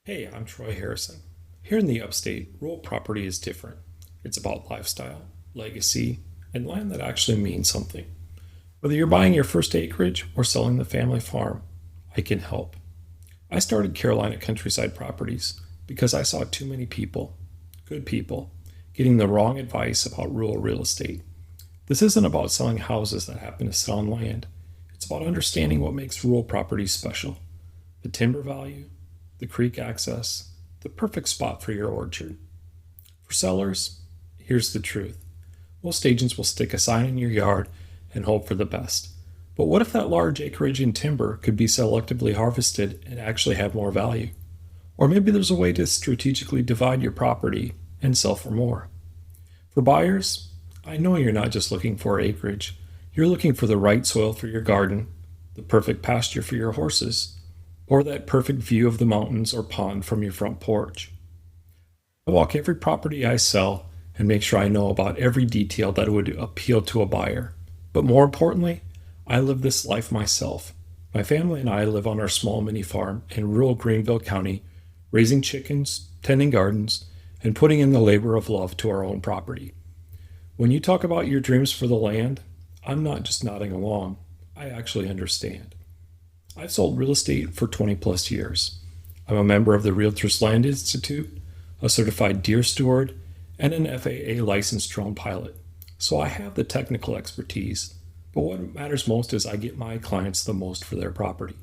Hey, I'm Troy Harrison. Here in the Upstate, rural property is different. It's about lifestyle, legacy, and land that actually means something. Whether you're buying your first acreage or selling the family farm, I can help. I started Carolina Countryside Properties because I saw too many people, good people, getting the wrong advice about rural real estate. This isn't about selling houses that happen to sit on land. It's about understanding what makes rural properties special. The timber value, the creek access, the perfect spot for your orchard. For sellers, here's the truth. Most agents will stick a sign in your yard and hope for the best. But what if that large acreage in timber could be selectively harvested and actually have more value? Or maybe there's a way to strategically divide your property and sell for more. For buyers, I know you're not just looking for acreage. You're looking for the right soil for your garden, the perfect pasture for your horses, or that perfect view of the mountains or pond from your front porch. I walk every property I sell and make sure I know about every detail that would appeal to a buyer. But more importantly, I live this life myself. My family and I live on our small mini farm in rural Greenville County, raising chickens, tending gardens, and putting in the labor of love to our own property. When you talk about your dreams for the land, I'm not just nodding along. I actually understand. I've sold real estate for 20 plus years. I'm a member of the Realtors Land Institute, a certified deer steward, and an FAA licensed drone pilot. So I have the technical expertise, but what matters most is I get my clients the most for their property.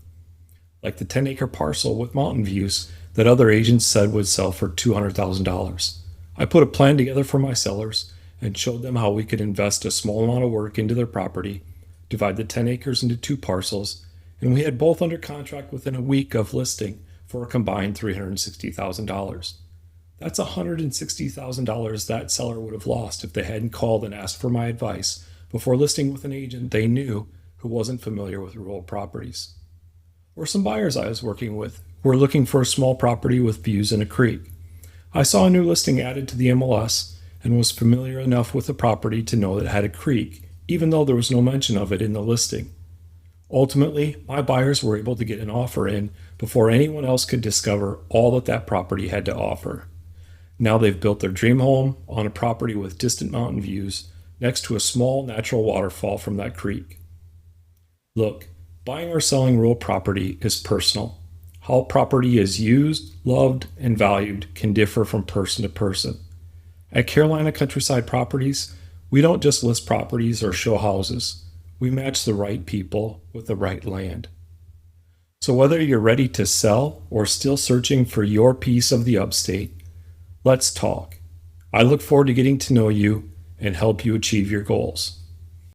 Like the 10-acre parcel with mountain views that other agents said would sell for $200,000. I put a plan together for my sellers and showed them how we could invest a small amount of work into their property, divide the 10 acres into two parcels, and we had both under contract within a week of listing for a combined $360,000. That's $160,000 that seller would have lost if they hadn't called and asked for my advice before listing with an agent they knew who wasn't familiar with rural properties. Or some buyers I was working with who were looking for a small property with views in a creek. I saw a new listing added to the MLS and was familiar enough with the property to know that it had a creek, even though there was no mention of it in the listing. Ultimately, my buyers were able to get an offer in before anyone else could discover all that that property had to offer. Now they've built their dream home on a property with distant mountain views next to a small natural waterfall from that creek. Look, buying or selling rural property is personal. How property is used, loved, and valued can differ from person to person. At Carolina Countryside Properties, we don't just list properties or show houses. We match the right people with the right land. So whether you're ready to sell or still searching for your piece of the upstate, let's talk. I look forward to getting to know you and help you achieve your goals.